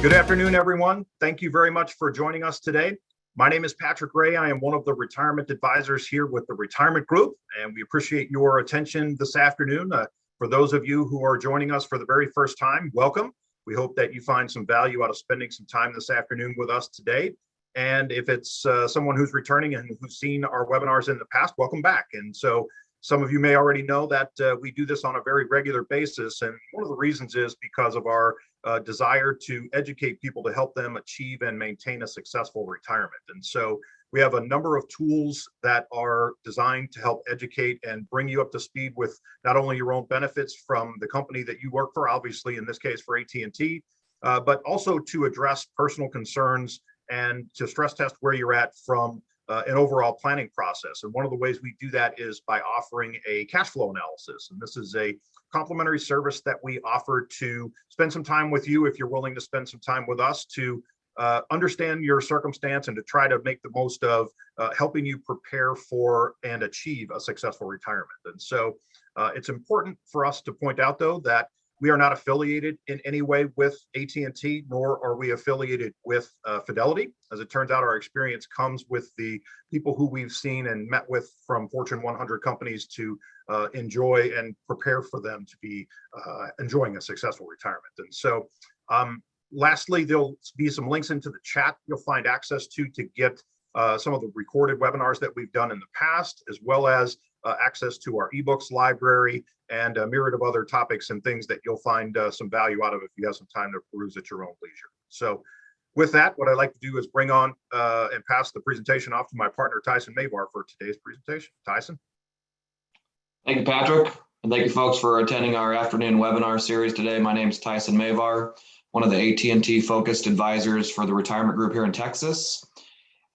Good afternoon, everyone. Thank you very much for joining us today. My name is Patrick Ray. I am one of the retirement advisors here with the Retirement Group, and we appreciate your attention this afternoon. For those of you who are joining us for the very first time, welcome. We hope that you find some value out of spending some time this afternoon with us today. And if it's someone who's returning and who's seen our webinars in the past, welcome back. And so some of you may already know that we do this on a very regular basis. And one of the reasons is because of our desire to educate people to help them achieve and maintain a successful retirement. And so we have a number of tools that are designed to help educate and bring you up to speed with not only your own benefits from the company that you work for, obviously in this case for AT&T, but also to address personal concerns and to stress test where you're at from an overall planning process. And one of the ways we do that is by offering a cash flow analysis. And this is a complimentary service that we offer to spend some time with you if you're willing to spend some time with us to understand your circumstance and to try to make the most of helping you prepare for and achieve a successful retirement. And so it's important for us to point out, though, that we are not affiliated in any way with AT&T, nor are we affiliated with Fidelity. As it turns out, our experience comes with the people who we've seen and met with from Fortune 100 companies to enjoy and prepare for them to be enjoying a successful retirement. And so lastly, there'll be some links into the chat you'll find access to get some of the recorded webinars that we've done in the past, as well as access to our ebooks library and a myriad of other topics and things that you'll find some value out of if you have some time to peruse at your own leisure. So with that, what I'd like to do is bring on and pass the presentation off to my partner, Tyson Mavar, for today's presentation. Tyson. Thank you, Patrick. And thank you, folks, for attending our afternoon webinar series today. My name is Tyson Mavar, one of the AT&T focused advisors for the Retirement Group here in Texas.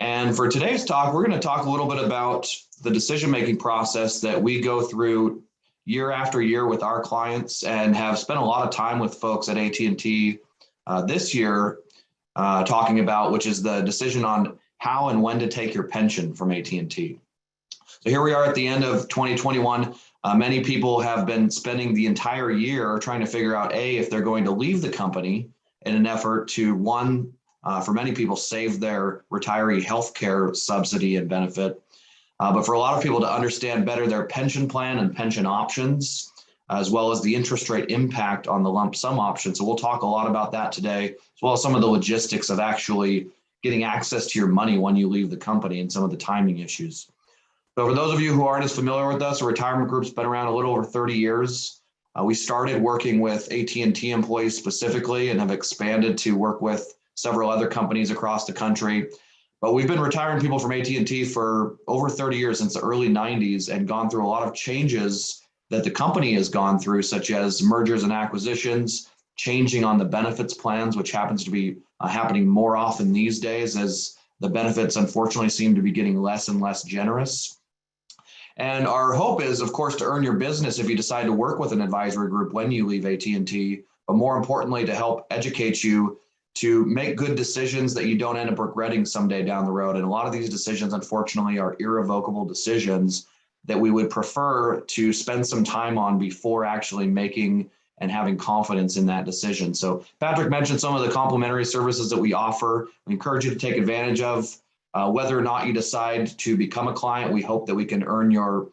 And for today's talk, we're going to talk a little bit about the decision-making process that we go through year after year with our clients, and have spent a lot of time with folks at AT&T this year talking about, which is the decision on how and when to take your pension from AT&T. So here we are at the end of 2021. Many people have been spending the entire year trying to figure out, A, if they're going to leave the company in an effort to, one, for many people, save their retiree healthcare subsidy and benefit. But for a lot of people to understand better their pension plan and pension options, as well as the interest rate impact on the lump sum option. So we'll talk a lot about that today, as well as some of the logistics of actually getting access to your money when you leave the company and some of the timing issues. So for those of you who aren't as familiar with us, the Retirement Group's been around a little over 30 years. We started working with AT&T employees specifically and have expanded to work with several other companies across the country. But we've been retiring people from AT&T for over 30 years, since the early 90s, and gone through a lot of changes that the company has gone through, such as mergers and acquisitions, changing on the benefits plans, which happens to be happening more often these days as the benefits unfortunately seem to be getting less and less generous. And our hope is, of course, to earn your business if you decide to work with an advisory group when you leave AT&T, but more importantly, to help educate you to make good decisions that you don't end up regretting someday down the road. And a lot of these decisions, unfortunately, are irrevocable decisions that we would prefer to spend some time on before actually making and having confidence in that decision. So Patrick mentioned some of the complimentary services that we offer. We encourage you to take advantage of. Whether or not you decide to become a client, we hope that we can earn your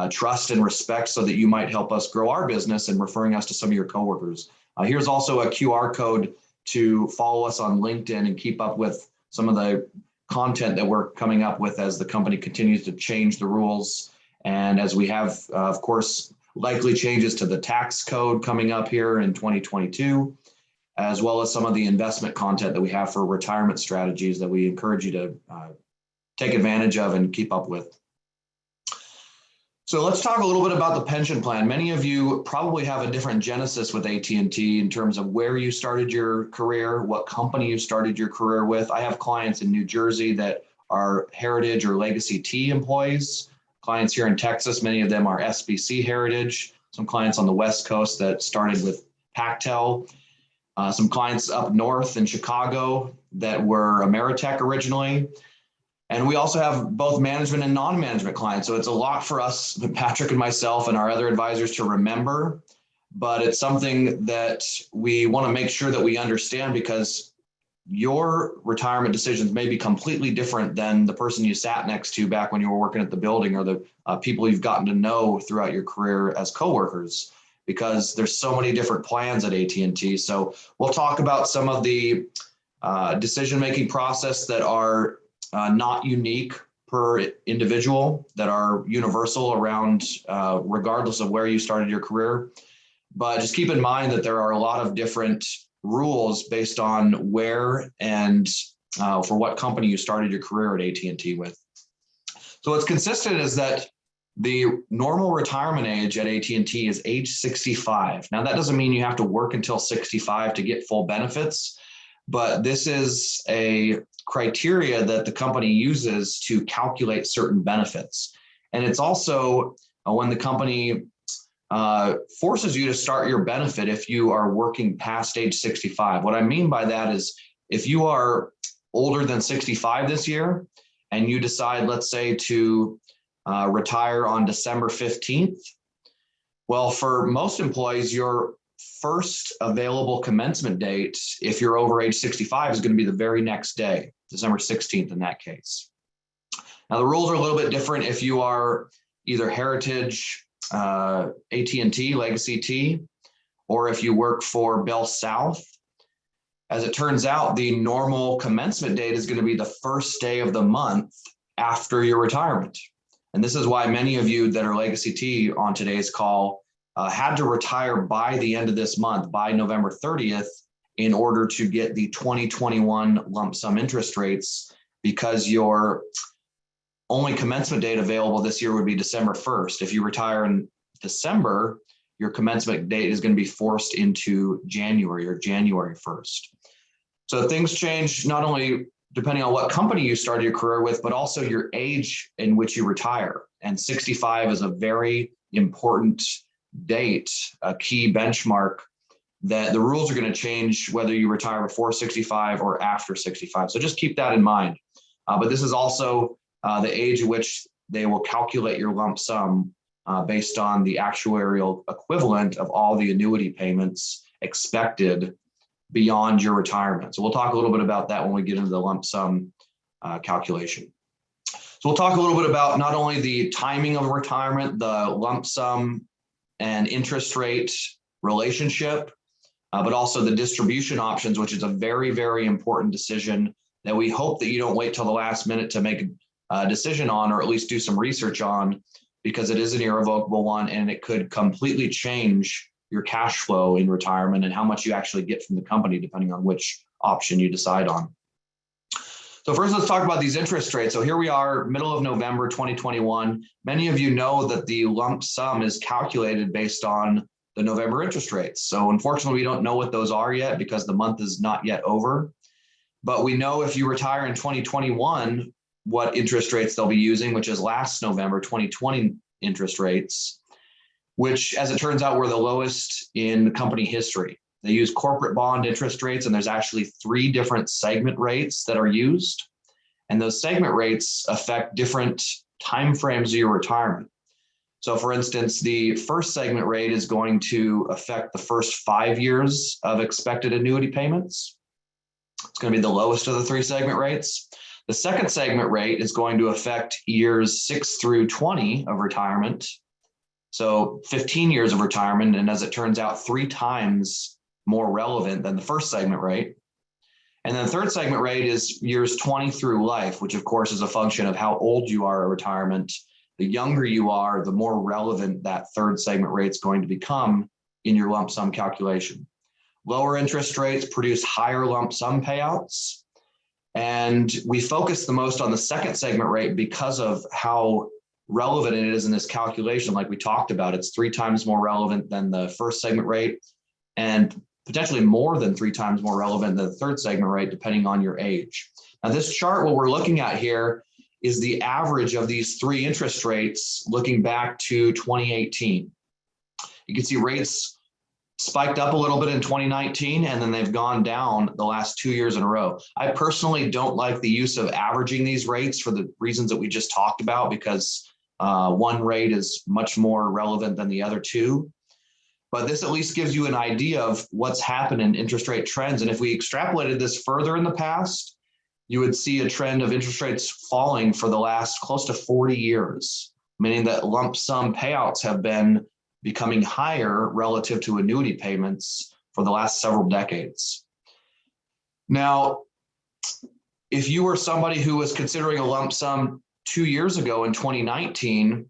trust and respect so that you might help us grow our business and referring us to some of your coworkers. Here's also a QR code to follow us on LinkedIn and keep up with some of the content that we're coming up with as the company continues to change the rules. And as we have, of course, likely changes to the tax code coming up here in 2022, as well as some of the investment content that we have for retirement strategies that we encourage you to take advantage of and keep up with. So let's talk a little bit about the pension plan. Many of you probably have a different genesis with AT&T in terms of where you started your career, what company you started your career with. I have clients in New Jersey that are Heritage or Legacy T employees. Clients here in Texas, many of them are SBC Heritage. Some clients on the West Coast that started with Pactel. Some clients up north in Chicago that were Ameritech originally. And we also have both management and non-management clients. So it's a lot for us, Patrick and myself and our other advisors, to remember, but it's something that we want to make sure that we understand, because your retirement decisions may be completely different than the person you sat next to back when you were working at the building, or the people you've gotten to know throughout your career as coworkers, because there's so many different plans at AT&T. So we'll talk about some of the decision-making process that are not unique per individual, that are universal around regardless of where you started your career. But just keep in mind that there are a lot of different rules based on where and for what company you started your career at AT&T with. So what's consistent is that the normal retirement age at AT&T is age 65. Now, that doesn't mean you have to work until 65 to get full benefits, but this is a criteria that the company uses to calculate certain benefits. And it's also when the company forces you to start your benefit if you are working past age 65. What I mean by that is if you are older than 65 this year and you decide, let's say, to retire on December 15th, well, for most employees, your first available commencement date, if you're over age 65, is going to be the very next day, December 16th in that case. Now, the rules are a little bit different if you are either Heritage, AT&T, Legacy T, or if you work for Bell South. As it turns out, the normal commencement date is going to be the first day of the month after your retirement. And this is why many of you that are Legacy T on today's call had to retire by the end of this month, by November 30th, in order to get the 2021 lump sum interest rates, because your only commencement date available this year would be December 1st. If you retire in December, your commencement date is going to be forced into January, or January 1st. So things change not only depending on what company you started your career with, but also your age in which you retire. And 65 is a very important date, a key benchmark that the rules are going to change whether you retire before 65 or after 65. So just keep that in mind. But this is also the age at which they will calculate your lump sum based on the actuarial equivalent of all the annuity payments expected beyond your retirement. So we'll talk a little bit about that when we get into the lump sum calculation. So we'll talk a little bit about not only the timing of retirement, the lump sum and interest rate relationship, but also the distribution options, which is a very, very important decision that we hope that you don't wait till the last minute to make a decision on, or at least do some research on, because it is an irrevocable one and it could completely change your cash flow in retirement and how much you actually get from the company, depending on which option you decide on. So first, let's talk about these interest rates. So here we are, middle of November 2021. Many of you know that the lump sum is calculated based on the November interest rates. So unfortunately, we don't know what those are yet because the month is not yet over. But we know if you retire in 2021, what interest rates they'll be using, which is last November 2020 interest rates, which, as it turns out, were the lowest in company history. They use corporate bond interest rates, and there's actually 3 different segment rates that are used. And those segment rates affect different timeframes of your retirement. So for instance, the first segment rate is going to affect the first 5 years of expected annuity payments. It's going to be the lowest of the 3 segment rates. The second segment rate is going to affect years 6 through 20 of retirement. So 15 years of retirement, and as it turns out, 3 times more relevant than the first segment rate. And then the third segment rate is years 20 through life, which of course is a function of how old you are at retirement. The younger you are, the more relevant that third segment rate is going to become in your lump sum calculation. Lower interest rates produce higher lump sum payouts. And we focus the most on the second segment rate because of how relevant it is in this calculation. Like we talked about, it's 3 times more relevant than the first segment rate, and potentially more than 3 times more relevant than the third segment rate, depending on your age. Now, this chart, what we're looking at here, is the average of these 3 interest rates looking back to 2018. You can see rates spiked up a little bit in 2019, and then they've gone down the last 2 years in a row. I personally don't like the use of averaging these rates for the reasons that we just talked about, because one rate is much more relevant than the other 2. But this at least gives you an idea of what's happened in interest rate trends. And if we extrapolated this further in the past, you would see a trend of interest rates falling for the last close to 40 years, meaning that lump sum payouts have been becoming higher relative to annuity payments for the last several decades. Now, if you were somebody who was considering a lump sum 2 years ago in 2019,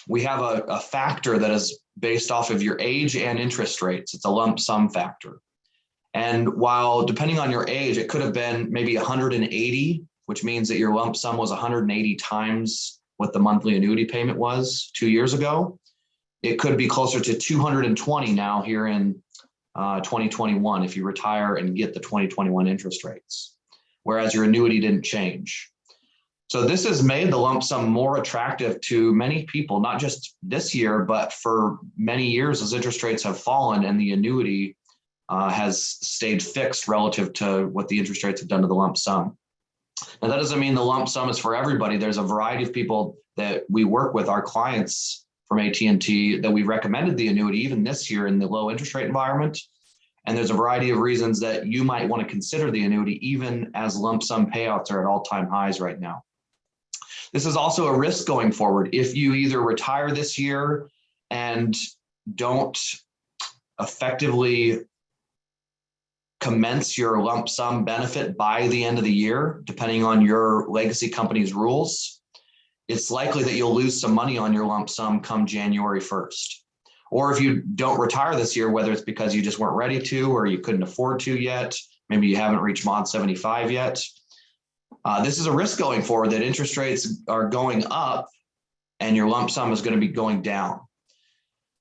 we have a factor that is based off of your age and interest rates. It's a lump sum factor. And while depending on your age, it could have been maybe 180, which means that your lump sum was 180 times what the monthly annuity payment was 2 years ago. It could be closer to 220 now here in 2021 if you retire and get the 2021 interest rates, whereas your annuity didn't change. So this has made the lump sum more attractive to many people, not just this year, but for many years as interest rates have fallen and the annuity has stayed fixed relative to what the interest rates have done to the lump sum. Now, that doesn't mean the lump sum is for everybody. There's a variety of people that we work with, our clients from AT&T, that we recommended the annuity even this year in the low interest rate environment. And there's a variety of reasons that you might want to consider the annuity even as lump sum payouts are at all-time highs right now. This is also a risk going forward. If you either retire this year and don't effectively commence your lump sum benefit by the end of the year, depending on your legacy company's rules, it's likely that you'll lose some money on your lump sum come January 1st. Or if you don't retire this year, whether it's because you just weren't ready to or you couldn't afford to yet, maybe you haven't reached mod 75 yet, this is a risk going forward that interest rates are going up and your lump sum is going to be going down.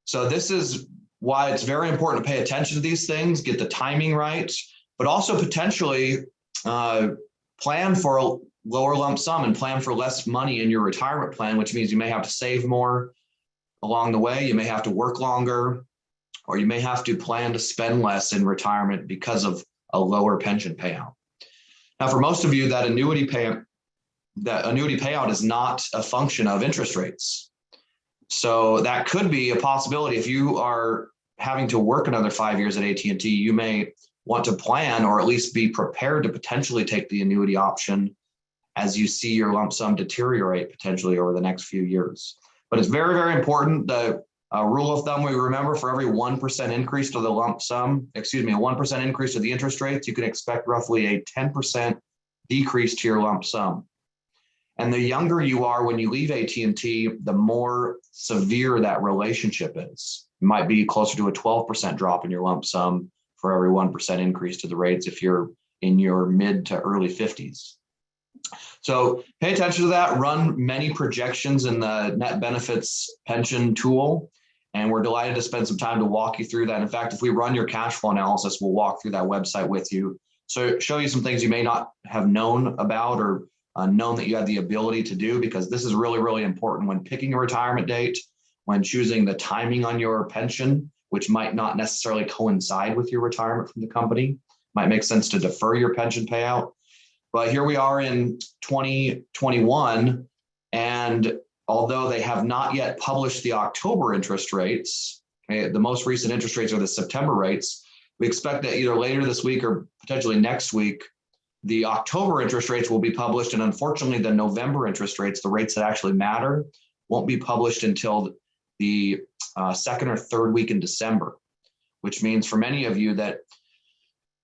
So this is why it's very important to pay attention to these things, get the timing right, but also potentially plan for a lower lump sum and plan for less money in your retirement plan, which means you may have to save more along the way, you may have to work longer, or you may have to plan to spend less in retirement because of a lower pension payout. Now, for most of you, that annuity payout is not a function of interest rates. So that could be a possibility. If you are having to work another 5 years at AT&T, you may want to plan or at least be prepared to potentially take the annuity option as you see your lump sum deteriorate potentially over the next few years. But it's very, very important. The rule of thumb we remember, for every 1% increase to the lump sum, a 1% increase to the interest rates, you can expect roughly a 10% decrease to your lump sum. And the younger you are when you leave AT&T, the more severe that relationship is. It might be closer to a 12% drop in your lump sum for every 1% increase to the rates if you're in your mid to early 50s. So pay attention to that, run many projections in the net benefits pension tool. And we're delighted to spend some time to walk you through that. In fact, if we run your cash flow analysis, we'll walk through that website with you. So show you some things you may not have known about or known that you had the ability to do, because this is really, really important when picking a retirement date, when choosing the timing on your pension, which might not necessarily coincide with your retirement from the company. Might make sense to defer your pension payout. But here we are in 2021, and although they have not yet published the October interest rates, the most recent interest rates are the September rates. We expect that either later this week or potentially next week, the October interest rates will be published. And unfortunately, the November interest rates, the rates that actually matter, won't be published until the second or third week in December, which means for many of you that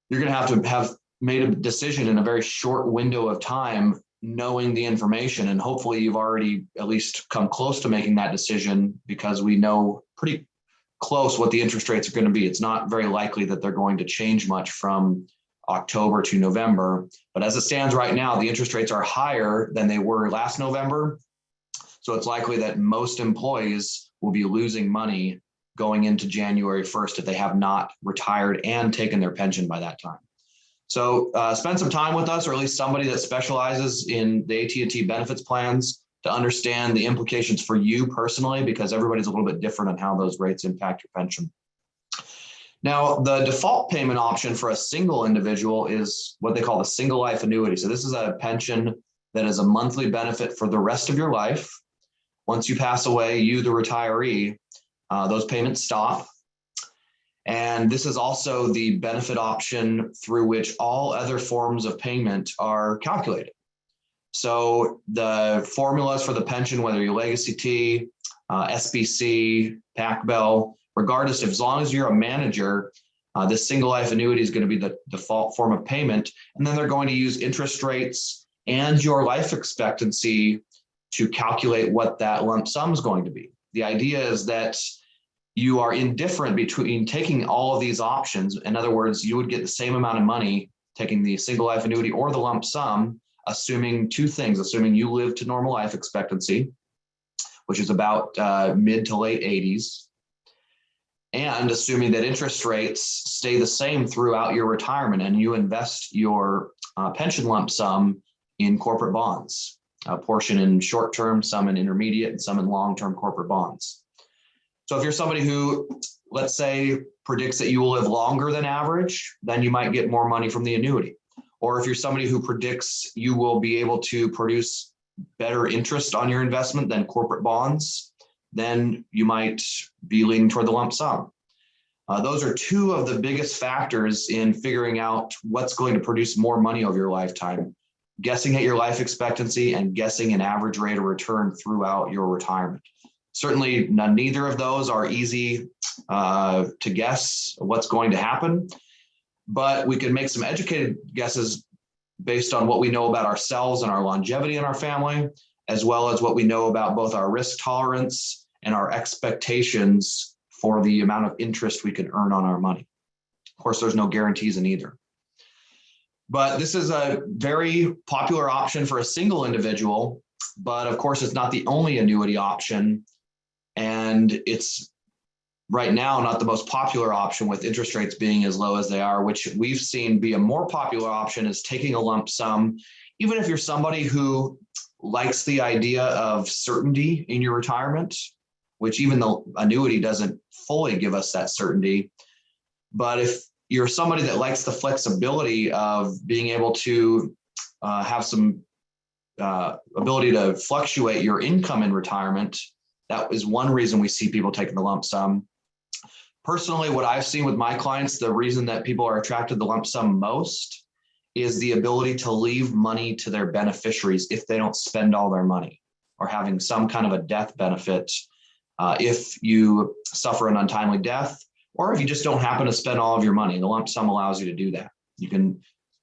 you're going to have made a decision in a very short window of time, knowing the information. And hopefully you've already at least come close to making that decision, because we know pretty close what the interest rates are going to be. It's not very likely that they're going to change much from October to November. But as it stands right now, the interest rates are higher than they were last November. So it's likely that most employees will be losing money going into January 1st if they have not retired and taken their pension by that time. So spend some time with us, or at least somebody that specializes in the AT&T benefits plans, to understand the implications for you personally, because everybody's a little bit different on how those rates impact your pension. Now, the default payment option for a single individual is what they call the single life annuity. So this is a pension that is a monthly benefit for the rest of your life. Once you pass away, you, the retiree, those payments stop. And this is also the benefit option through which all other forms of payment are calculated. So the formulas for the pension, whether you're Legacy T, SBC, PAC-Bell, regardless, as long as you're a manager, this single life annuity is going to be the default form of payment. And then they're going to use interest rates and your life expectancy to calculate what that lump sum is going to be. The idea is that you are indifferent between taking all of these options. In other words, you would get the same amount of money taking the single life annuity or the lump sum, assuming two things: assuming you live to normal life expectancy, which is about mid to late 80s, and assuming that interest rates stay the same throughout your retirement and you invest your pension lump sum in corporate bonds, a portion in short term, some in intermediate, and some in long term corporate bonds. So if you're somebody who, let's say, predicts that you will live longer than average, then you might get more money from the annuity. Or if you're somebody who predicts you will be able to produce better interest on your investment than corporate bonds, then you might be leaning toward the lump sum. Those are two of the biggest factors in figuring out what's going to produce more money over your lifetime: guessing at your life expectancy and guessing an average rate of return throughout your retirement. Certainly, neither of those are easy to guess what's going to happen, but we can make some educated guesses based on what we know about ourselves and our longevity in our family, as well as what we know about both our risk tolerance and our expectations for the amount of interest we can earn on our money. Of course, there's no guarantees in either. But this is a very popular option for a single individual, but of course, it's not the only annuity option. And it's right now not the most popular option, with interest rates being as low as they are, which we've seen be a more popular option is taking a lump sum. Even if you're somebody who likes the idea of certainty in your retirement, which even the annuity doesn't fully give us that certainty. But if you're somebody that likes the flexibility of being able to have some ability to fluctuate your income in retirement, that is one reason we see people taking the lump sum. Personally, what I've seen with my clients, the reason that people are attracted to the lump sum most is the ability to leave money to their beneficiaries if they don't spend all their money, or having some kind of a death benefit if you suffer an untimely death, or if you just don't happen to spend all of your money. The lump sum allows you to do that. You can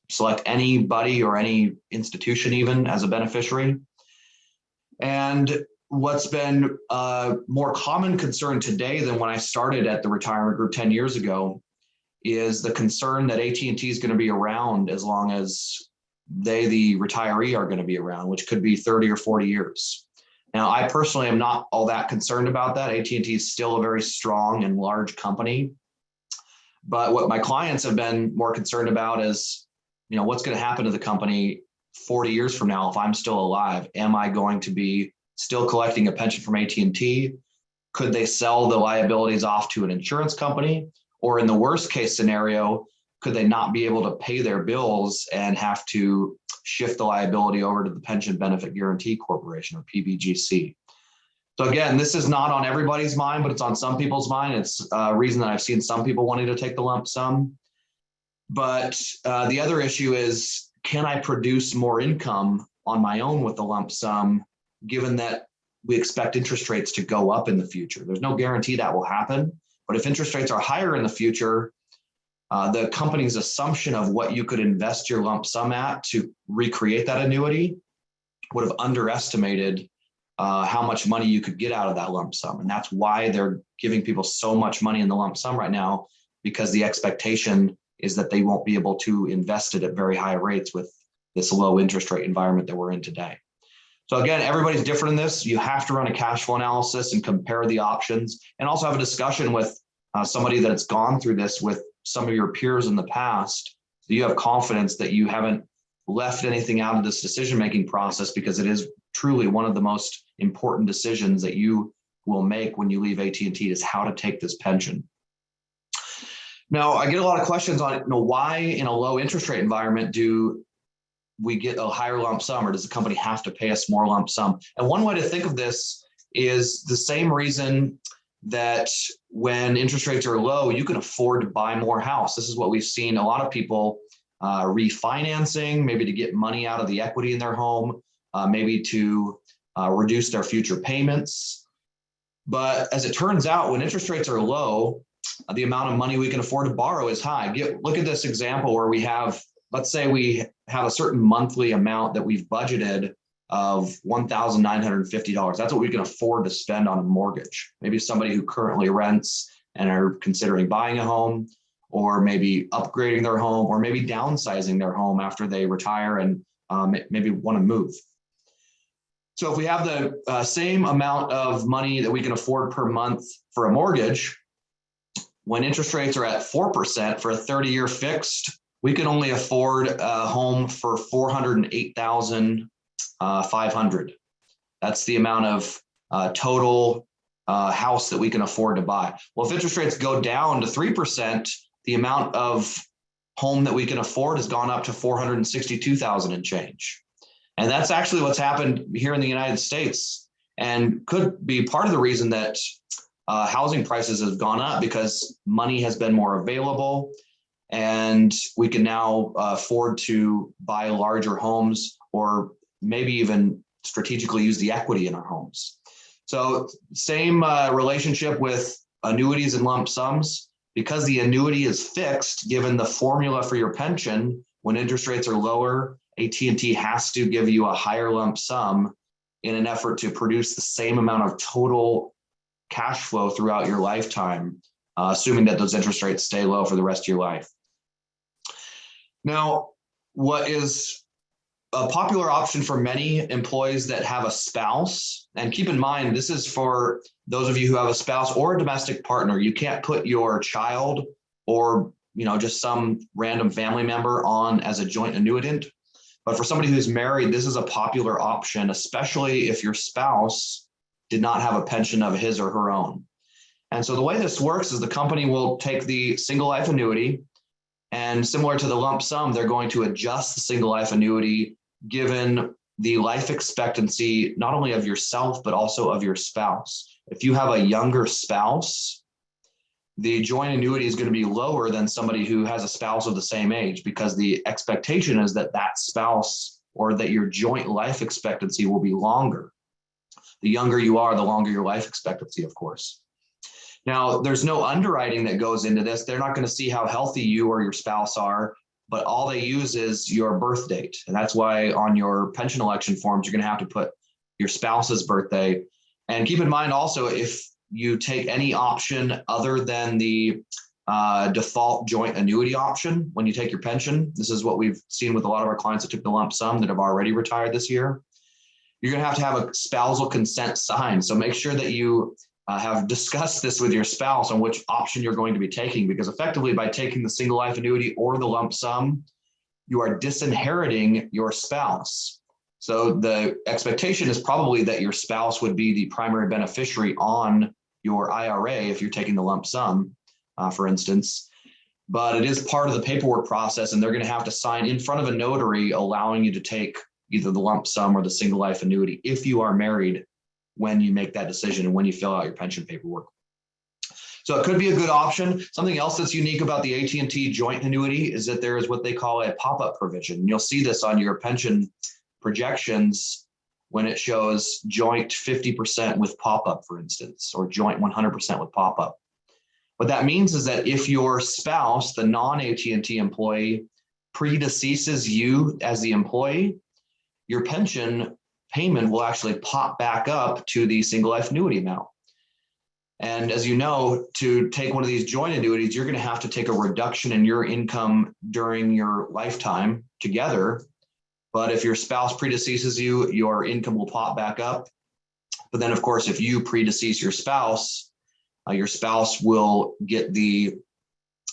select anybody or any institution even as a beneficiary. And what's been a more common concern today than when I started at the retirement group 10 years ago is the concern that AT&T is going to be around as long as they, the retiree, are going to be around, which could be 30 or 40 years. Now, I personally am not all that concerned about that. AT&T is still a very strong and large company. But what my clients have been more concerned about is, what's going to happen to the company 40 years from now if I'm still alive? Am I going to be still collecting a pension from AT&T? Could they sell the liabilities off to an insurance company? Or in the worst case scenario, could they not be able to pay their bills and have to shift the liability over to the Pension Benefit Guaranty Corporation, or PBGC? So again, this is not on everybody's mind, but it's on some people's mind. It's a reason that I've seen some people wanting to take the lump sum. But the other issue is, can I produce more income on my own with the lump sum, given that we expect interest rates to go up in the future? There's no guarantee that will happen, but if interest rates are higher in the future, the company's assumption of what you could invest your lump sum at to recreate that annuity would have underestimated how much money you could get out of that lump sum. And that's why they're giving people so much money in the lump sum right now, because the expectation is that they won't be able to invest it at very high rates with this low interest rate environment that we're in today. So again, everybody's different in this. You have to run a cash flow analysis and compare the options, and also have a discussion with somebody that's gone through this with some of your peers in the past, so you have confidence that you haven't left anything out of this decision-making process, because it is truly one of the most important decisions that you will make when you leave AT&T, is how to take this pension. Now, I get a lot of questions on why in a low interest rate environment do we get a higher lump sum, or does the company have to pay us more lump sum? And one way to think of this is the same reason that when interest rates are low, you can afford to buy more house. This is what we've seen a lot of people refinancing, maybe to get money out of the equity in their home, maybe to reduce their future payments. But as it turns out, when interest rates are low, the amount of money we can afford to borrow is high. Look at this example where we have, let's say we have a certain monthly amount that we've budgeted of $1,950. That's what we can afford to spend on a mortgage. Maybe somebody who currently rents and are considering buying a home, or maybe upgrading their home, or maybe downsizing their home after they retire and maybe want to move. So if we have the same amount of money that we can afford per month for a mortgage, when interest rates are at 4% for a 30-year fixed, we can only afford a home for $408,500. That's the amount of total house that we can afford to buy. Well, if interest rates go down to 3%, the amount of home that we can afford has gone up to $462,000 and change. And that's actually what's happened here in the United States, and could be part of the reason that housing prices have gone up, because money has been more available and we can now afford to buy larger homes, or maybe even strategically use the equity in our homes. So same relationship with annuities and lump sums. Because the annuity is fixed, given the formula for your pension, when interest rates are lower, AT&T has to give you a higher lump sum in an effort to produce the same amount of total cash flow throughout your lifetime, assuming that those interest rates stay low for the rest of your life. Now, what is a popular option for many employees that have a spouse, and keep in mind, this is for those of you who have a spouse or a domestic partner. You can't put your child or just some random family member on as a joint annuitant. But for somebody who's married, this is a popular option, especially if your spouse did not have a pension of his or her own. And so the way this works is the company will take the single life annuity, and similar to the lump sum, they're going to adjust the single life annuity given the life expectancy, not only of yourself, but also of your spouse. If you have a younger spouse, the joint annuity is going to be lower than somebody who has a spouse of the same age, because the expectation is that that spouse, or that your joint life expectancy, will be longer. The younger you are, the longer your life expectancy, of course. Now, there's no underwriting that goes into this. They're not going to see how healthy you or your spouse are, but all they use is your birth date. And that's why on your pension election forms, you're going to have to put your spouse's birthday. And keep in mind also, if you take any option other than the default joint annuity option when you take your pension, this is what we've seen with a lot of our clients that took the lump sum that have already retired this year, you're going to have a spousal consent signed. So make sure that you have discussed this with your spouse on which option you're going to be taking, because effectively by taking the single life annuity or the lump sum, you are disinheriting your spouse. So the expectation is probably that your spouse would be the primary beneficiary on your IRA if you're taking the lump sum, for instance. But it is part of the paperwork process, and they're going to have to sign in front of a notary allowing you to take either the lump sum or the single life annuity if you are married when you make that decision and when you fill out your pension paperwork. So it could be a good option. Something else that's unique about the AT&T joint annuity is that there is what they call a pop-up provision. You'll see this on your pension projections when it shows joint 50% with pop-up, for instance, or joint 100% with pop-up. What that means is that if your spouse, the non-AT&T employee, predeceases you as the employee, your pension payment will actually pop back up to the single life annuity amount. And as you know, to take one of these joint annuities, you're going to have to take a reduction in your income during your lifetime together. But if your spouse predeceases you, your income will pop back up. But then, of course, if you predecease your spouse will get the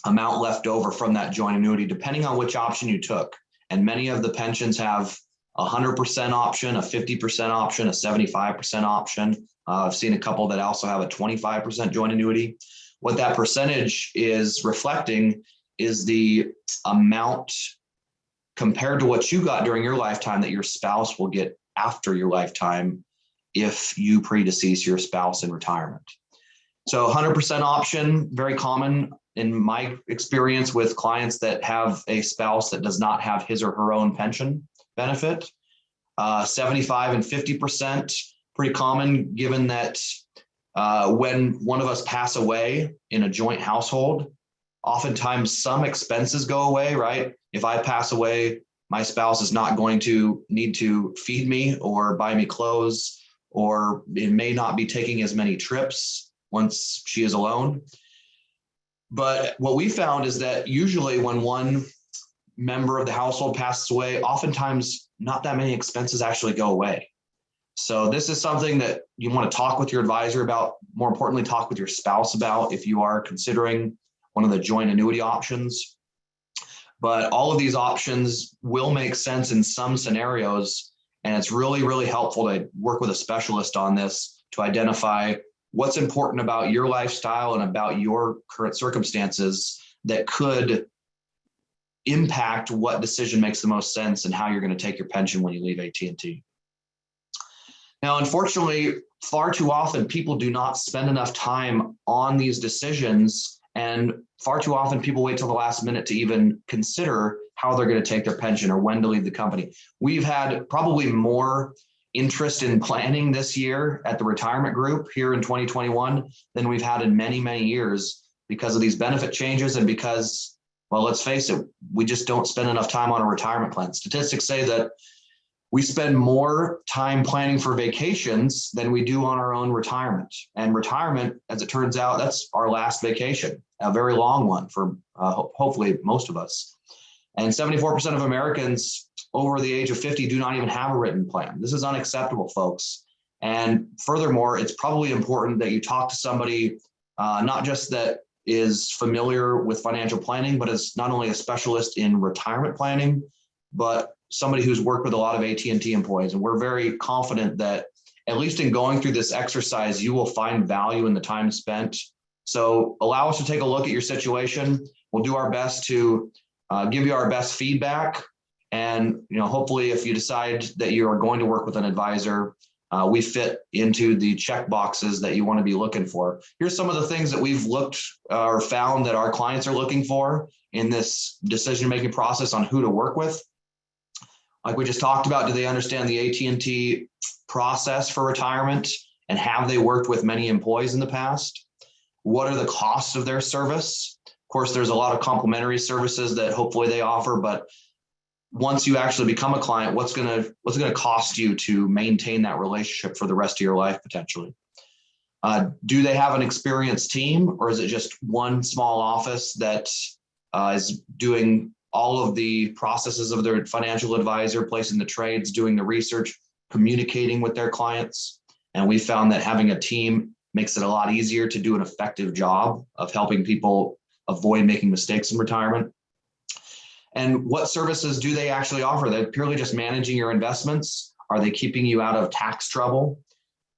amount left over from that joint annuity, depending on which option you took. And many of the pensions have a 100% option, a 50% option, a 75% option. I've seen a couple that also have a 25% joint annuity. What that percentage is reflecting is the amount compared to what you got during your lifetime that your spouse will get after your lifetime if you predecease your spouse in retirement. So 100% option, very common in my experience with clients that have a spouse that does not have his or her own pension benefit. 75 and 50%, pretty common given that when one of us pass away in a joint household, oftentimes some expenses go away, right? If I pass away, my spouse is not going to need to feed me or buy me clothes, or it may not be taking as many trips once she is alone. But what we found is that usually when one member of the household passes away, oftentimes not that many expenses actually go away. So this is something that you want to talk with your advisor about. More importantly, talk with your spouse about if you are considering one of the joint annuity options. But all of these options will make sense in some scenarios. And it's really, really helpful to work with a specialist on this to identify what's important about your lifestyle and about your current circumstances that could impact what decision makes the most sense and how you're going to take your pension when you leave AT&T. Now, unfortunately, far too often people do not spend enough time on these decisions, and far too often people wait till the last minute to even consider how they're going to take their pension or when to leave the company. We've had probably more interest in planning this year at the retirement group here in 2021 than we've had in many, many years because of these benefit changes and because, well, let's face it, we just don't spend enough time on a retirement plan. Statistics say that we spend more time planning for vacations than we do on our own retirement. And retirement, as it turns out, that's our last vacation, a very long one for hopefully most of us. And 74% of Americans over the age of 50 do not even have a written plan. This is unacceptable, folks. And furthermore, it's probably important that you talk to somebody, not just that is familiar with financial planning, but is not only a specialist in retirement planning, but somebody who's worked with a lot of AT&T employees. And we're very confident that at least in going through this exercise, you will find value in the time spent. So allow us to take a look at your situation. We'll do our best to give you our best feedback. And hopefully if you decide that you are going to work with an advisor, we fit into the check boxes that you want to be looking for. Here's some of the things that we've looked or found that our clients are looking for in this decision-making process on who to work with. Like we just talked about, do they understand the AT&T process for retirement and have they worked with many employees in the past? What are the costs of their service? Of course, there's a lot of complimentary services that hopefully they offer, but once you actually become a client, what's going to cost you to maintain that relationship for the rest of your life potentially? Do they have an experienced team, or is it just one small office that is doing all of the processes of their financial advisor, placing the trades, doing the research, communicating with their clients? And we found that having a team makes it a lot easier to do an effective job of helping people avoid making mistakes in retirement. And what services do they actually offer? They're purely just managing your investments. Are they keeping you out of tax trouble?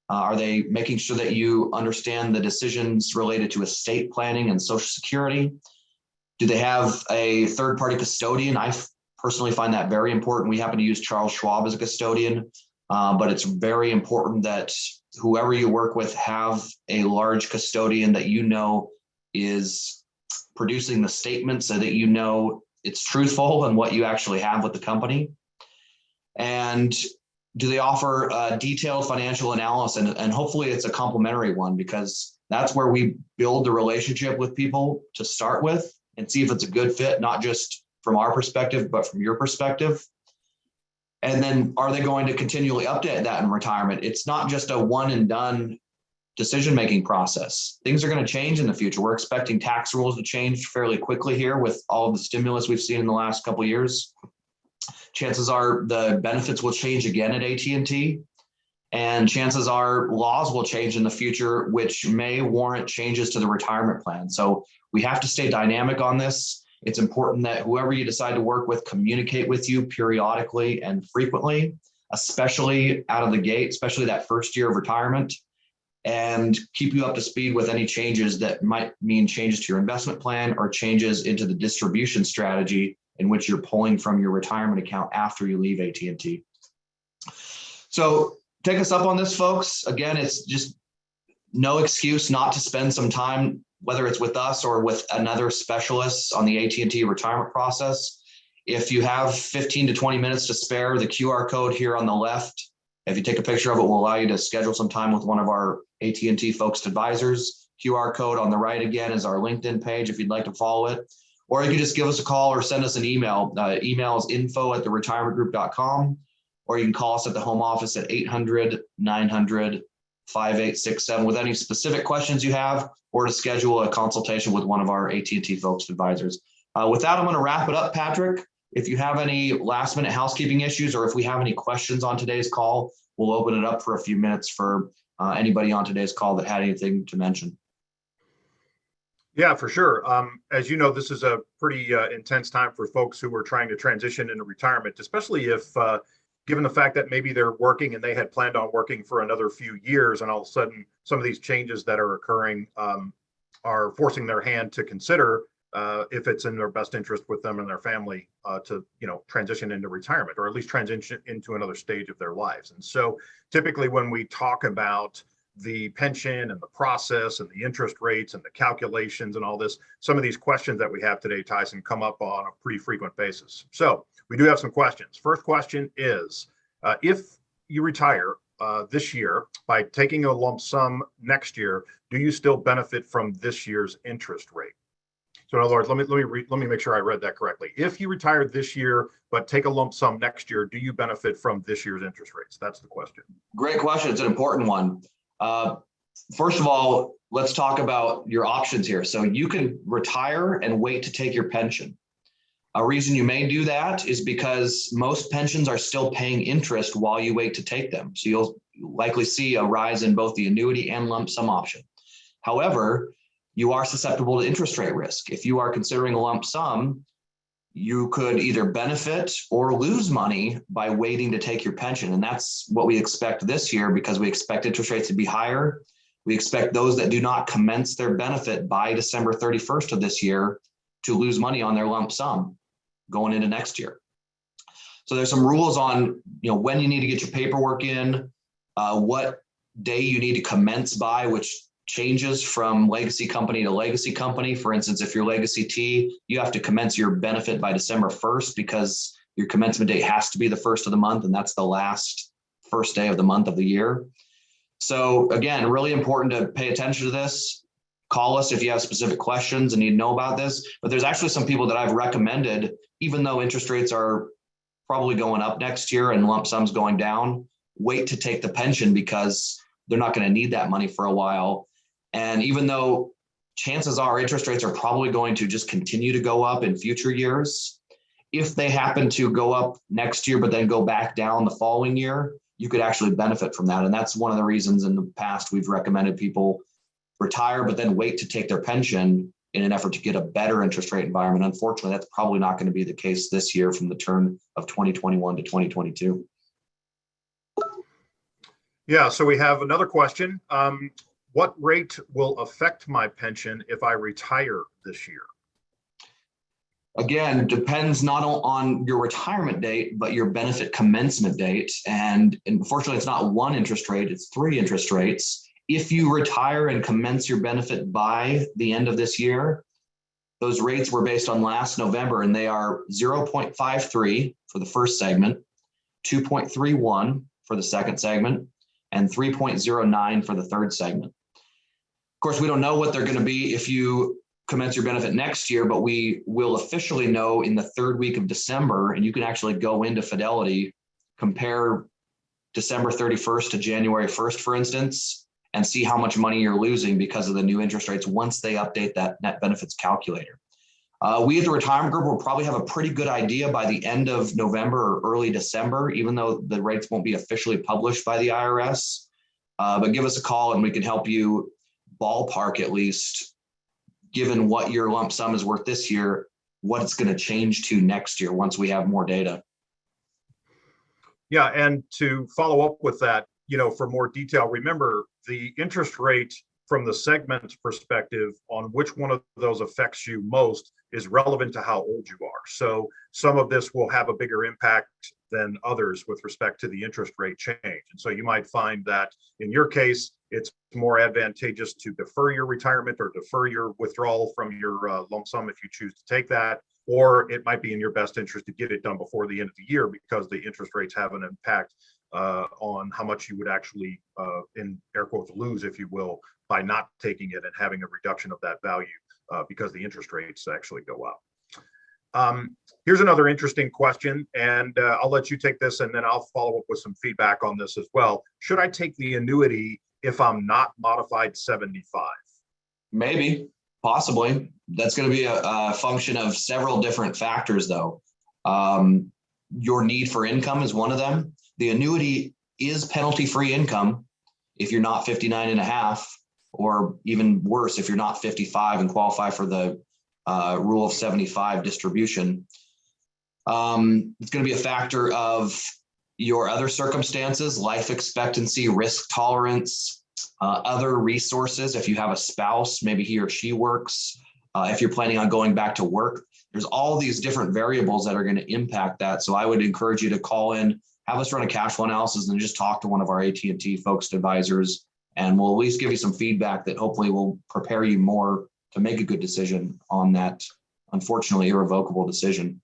Are they making sure that you understand the decisions related to estate planning and Social Security? Do they have a third-party custodian? I personally find that very important. We happen to use Charles Schwab as a custodian, but it's very important that whoever you work with have a large custodian that is producing the statement so that it's truthful and what you actually have with the company. And do they offer a detailed financial analysis? And hopefully it's a complimentary one, because that's where we build the relationship with people to start with and see if it's a good fit, not just from our perspective, but from your perspective. And then are they going to continually update that in retirement? It's not just a one and done decision-making process. Things are going to change in the future. We're expecting tax rules to change fairly quickly here with all of the stimulus we've seen in the last couple of years. Chances are the benefits will change again at AT&T, and chances are laws will change in the future, which may warrant changes to the retirement plan. So we have to stay dynamic on this. It's important that whoever you decide to work with communicate with you periodically and frequently, especially out of the gate, especially that first year of retirement, and keep you up to speed with any changes that might mean changes to your investment plan or changes into the distribution strategy in which you're pulling from your retirement account after you leave AT&T. So take us up on this, folks. Again, it's just no excuse not to spend some time, whether it's with us or with another specialist on the AT&T retirement process. If you have 15 to 20 minutes to spare, the QR code here on the left, if you take a picture of it, will allow you to schedule some time with one of our AT&T focused advisors. QR code on the right again is our LinkedIn page if you'd like to follow it. Or you can just give us a call or send us an email. Email is info@theretirementgroup.com, or you can call us at the home office at 800-900-5867 with any specific questions you have, or to schedule a consultation with one of our AT&T focused advisors. With that, I'm going to wrap it up, Patrick. If you have any last minute housekeeping issues, or if we have any questions on today's call, we'll open it up for a few minutes for anybody on today's call that had anything to mention. Yeah, for sure. As you know, this is a pretty intense time for folks who are trying to transition into retirement, especially if, given the fact that maybe they're working and they had planned on working for another few years, and all of a sudden some of these changes that are occurring are forcing their hand to consider if it's in their best interest with them and their family to, transition into retirement, or at least transition into another stage of their lives. And so typically when we talk about the pension and the process and the interest rates and the calculations and all this, some of these questions that we have today, Tyson, come up on a pretty frequent basis. So we do have some questions. First question is, if you retire this year by taking a lump sum next year, do you still benefit from this year's interest rate? So in other words, let me make sure I read that correctly. If you retire this year but take a lump sum next year, do you benefit from this year's interest rates? That's the question. Great question. It's an important one. First of all, let's talk about your options here. So you can retire and wait to take your pension. A reason you may do that is because most pensions are still paying interest while you wait to take them. So you'll likely see a rise in both the annuity and lump sum option. However, you are susceptible to interest rate risk. If you are considering a lump sum, you could either benefit or lose money by waiting to take your pension. And that's what we expect this year, because we expect interest rates to be higher. We expect those that do not commence their benefit by December 31st of this year to lose money on their lump sum going into next year. So there's some rules on, when you need to get your paperwork in, what day you need to commence by, which changes from legacy company to legacy company. For instance, if you're legacy T, you have to commence your benefit by December 1st because your commencement date has to be the first of the month, and that's the first day of the month of the year. So again, really important to pay attention to this. Call us if you have specific questions and need to know about this. But there's actually some people that I've recommended, even though interest rates are probably going up next year and lump sums going down, wait to take the pension because they're not going to need that money for a while. And even though chances are interest rates are probably going to just continue to go up in future years, if they happen to go up next year, but then go back down the following year, you could actually benefit from that. And that's one of the reasons in the past we've recommended people retire, but then wait to take their pension in an effort to get a better interest rate environment. Unfortunately, that's probably not going to be the case this year from the turn of 2021 to 2022. Yeah, so we have another question. What rate will affect my pension if I retire this year? Again, depends not on your retirement date, but your benefit commencement date. And unfortunately, it's not one interest rate, it's 3 interest rates. If you retire and commence your benefit by the end of this year, those rates were based on last November, and they are 0.53 for the first segment, 2.31 for the second segment, and 3.09 for the third segment. Of course, we don't know what they're going to be if you commence your benefit next year, but we will officially know in the third week of December, and you can actually go into Fidelity, compare December 31st to January 1st, for instance, and see how much money you're losing because of the new interest rates once they update that net benefits calculator. We at the Retirement Group will probably have a pretty good idea by the end of November or early December, even though the rates won't be officially published by the IRS. But give us a call and we can help you ballpark, at least, given what your lump sum is worth this year, what it's going to change to next year once we have more data. Yeah, and to follow up with that, for more detail, remember the interest rate from the segment perspective on which one of those affects you most is relevant to how old you are. So some of this will have a bigger impact than others with respect to the interest rate change. And so you might find that in your case, it's more advantageous to defer your retirement or defer your withdrawal from your lump sum if you choose to take that, or it might be in your best interest to get it done before the end of the year because the interest rates have an impact on how much you would actually, in air quotes, lose, if you will, by not taking it and having a reduction of that value because the interest rates actually go up. Here's another interesting question, and I'll let you take this and then I'll follow up with some feedback on this as well. Should I take the annuity if I'm not modified 75? Maybe, possibly. That's going to be a function of several different factors, though. Your need for income is one of them. The annuity is penalty-free income if you're not 59 and a half, or even worse, if you're not 55 and qualify for the rule of 75 distribution. It's going to be a factor of your other circumstances, life expectancy, risk tolerance, other resources. If you have a spouse, maybe he or she works. If you're planning on going back to work, there's all these different variables that are going to impact that. So I would encourage you to call in, have us run a cash flow analysis, and just talk to one of our AT&T focused advisors, and we'll at least give you some feedback that hopefully will prepare you more to make a good decision on that, unfortunately, irrevocable decision.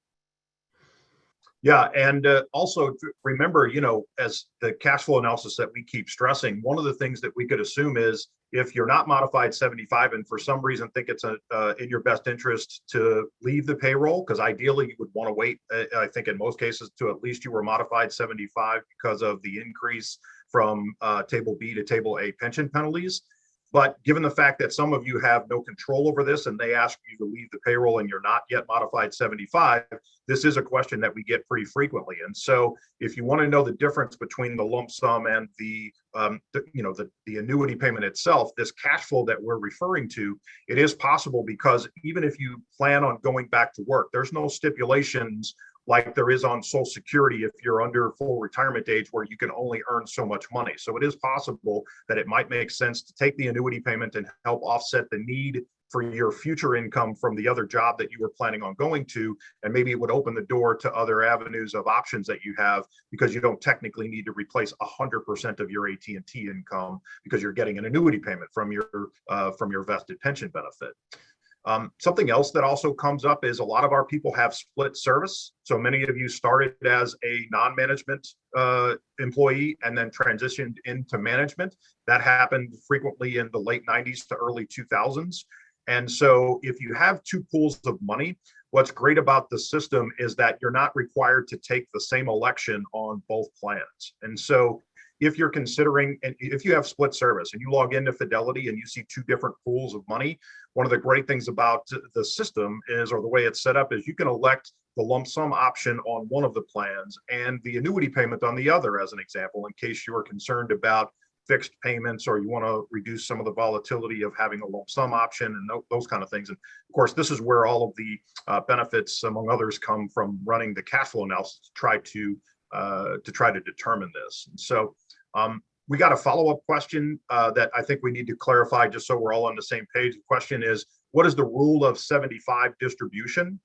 Yeah, and also remember, as the cash flow analysis that we keep stressing, one of the things that we could assume is if you're not modified 75 and for some reason think it's in your best interest to leave the payroll, because ideally you would want to wait, I think in most cases, to at least you were modified 75 because of the increase from Table B to Table A pension penalties. But given the fact that some of you have no control over this and they ask you to leave the payroll and you're not yet modified 75, this is a question that we get pretty frequently. And so if you want to know the difference between the lump sum and the annuity payment itself, this cash flow that we're referring to, it is possible because even if you plan on going back to work, there's no stipulations like there is on Social Security if you're under full retirement age where you can only earn so much money. So it is possible that it might make sense to take the annuity payment and help offset the need for your future income from the other job that you were planning on going to. And maybe it would open the door to other avenues of options that you have because you don't technically need to replace 100% of your AT&T income because you're getting an annuity payment from your vested pension benefit. Something else that also comes up is a lot of our people have split service. So many of you started as a non-management employee and then transitioned into management. That happened frequently in the late 90s to early 2000s. And so if you have two pools of money, what's great about the system is that you're not required to take the same election on both plans. And so if you're considering, and if you have split service and you log into Fidelity and you see two different pools of money, one of the great things about the system is, or the way it's set up, is you can elect the lump sum option on one of the plans and the annuity payment on the other, as an example, in case you are concerned about fixed payments or you want to reduce some of the volatility of having a lump sum option and those kind of things. And of course, this is where all of the benefits, among others, come from running the cash flow analysis to try to determine this. And so we got a follow-up question that I think we need to clarify just so we're all on the same page. The question is, what is the rule of 75 distribution?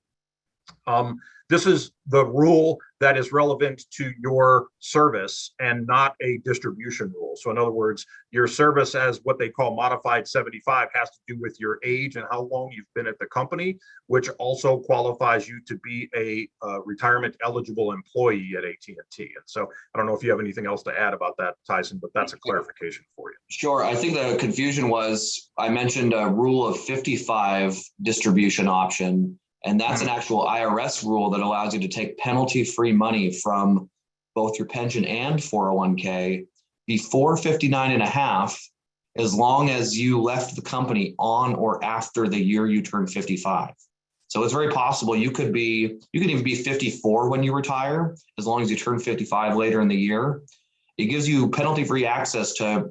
This is the rule that is relevant to your service and not a distribution rule. So in other words, your service as what they call modified 75 has to do with your age and how long you've been at the company, which also qualifies you to be a retirement eligible employee at AT&T. And so I don't know if you have anything else to add about that, Tyson, but that's a clarification for you. Sure. I think the confusion was I mentioned a rule of 55 distribution option. And that's an actual IRS rule that allows you to take penalty-free money from both your pension and 401k before 59 and a half, as long as you left the company on or after the year you turn 55. So it's very possible you could even be 54 when you retire, as long as you turn 55 later in the year. It gives you penalty-free access to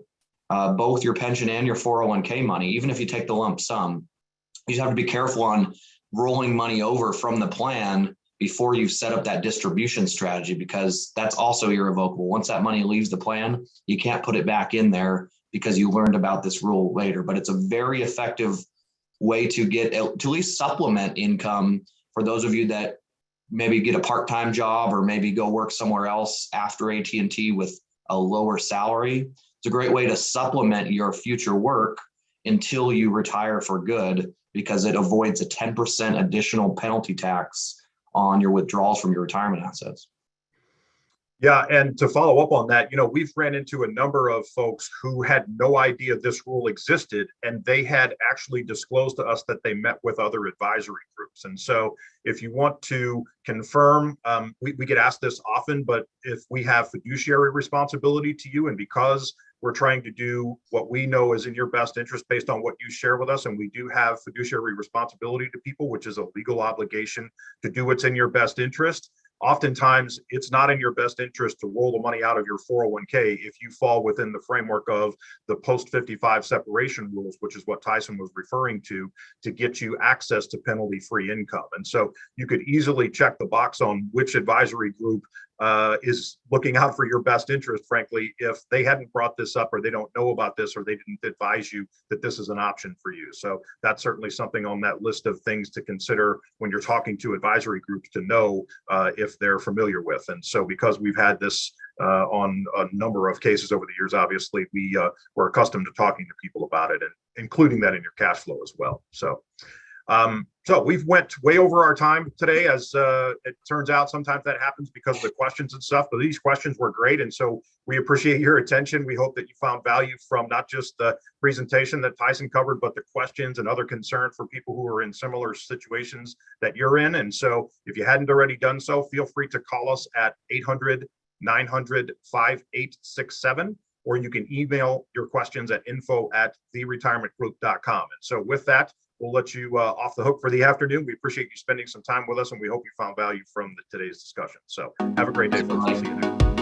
both your pension and your 401k money, even if you take the lump sum. You just have to be careful on rolling money over from the plan before you've set up that distribution strategy, because that's also irrevocable. Once that money leaves the plan, you can't put it back in there because you learned about this rule later. But it's a very effective way to get to at least supplement income for those of you that maybe get a part-time job or maybe go work somewhere else after AT&T with a lower salary. It's a great way to supplement your future work until you retire for good, because it avoids a 10% additional penalty tax on your withdrawals from your retirement assets. Yeah, and to follow up on that, we've ran into a number of folks who had no idea this rule existed, and they had actually disclosed to us that they met with other advisory groups. And so if you want to confirm, we get asked this often, but if we have fiduciary responsibility to you, and because we're trying to do what we know is in your best interest based on what you share with us, and we do have fiduciary responsibility to people, which is a legal obligation to do what's in your best interest. Oftentimes, it's not in your best interest to roll the money out of your 401k if you fall within the framework of the post-55 separation rules, which is what Tyson was referring to get you access to penalty-free income. And so you could easily check the box on which advisory group is looking out for your best interest, frankly, if they hadn't brought this up, or they don't know about this, or they didn't advise you that this is an option for you. So that's certainly something on that list of things to consider when you're talking to advisory groups, to know if they're familiar with. And so because we've had this on a number of cases over the years, obviously we're accustomed to talking to people about it and including that in your cash flow as well. So we've went way over our time today, as it turns out. Sometimes that happens because of the questions and stuff, but these questions were great. And so we appreciate your attention. We hope that you found value from not just the presentation that Tyson covered, but the questions and other concerns for people who are in similar situations that you're in. And so if you hadn't already done so, feel free to call us at 800-900-5867, or you can email your questions at info@theretirementgroup.com. And so with that, we'll let you off the hook for the afternoon. We appreciate you spending some time with us, and we hope you found value from today's discussion. So have a great day, folks. We'll see you next.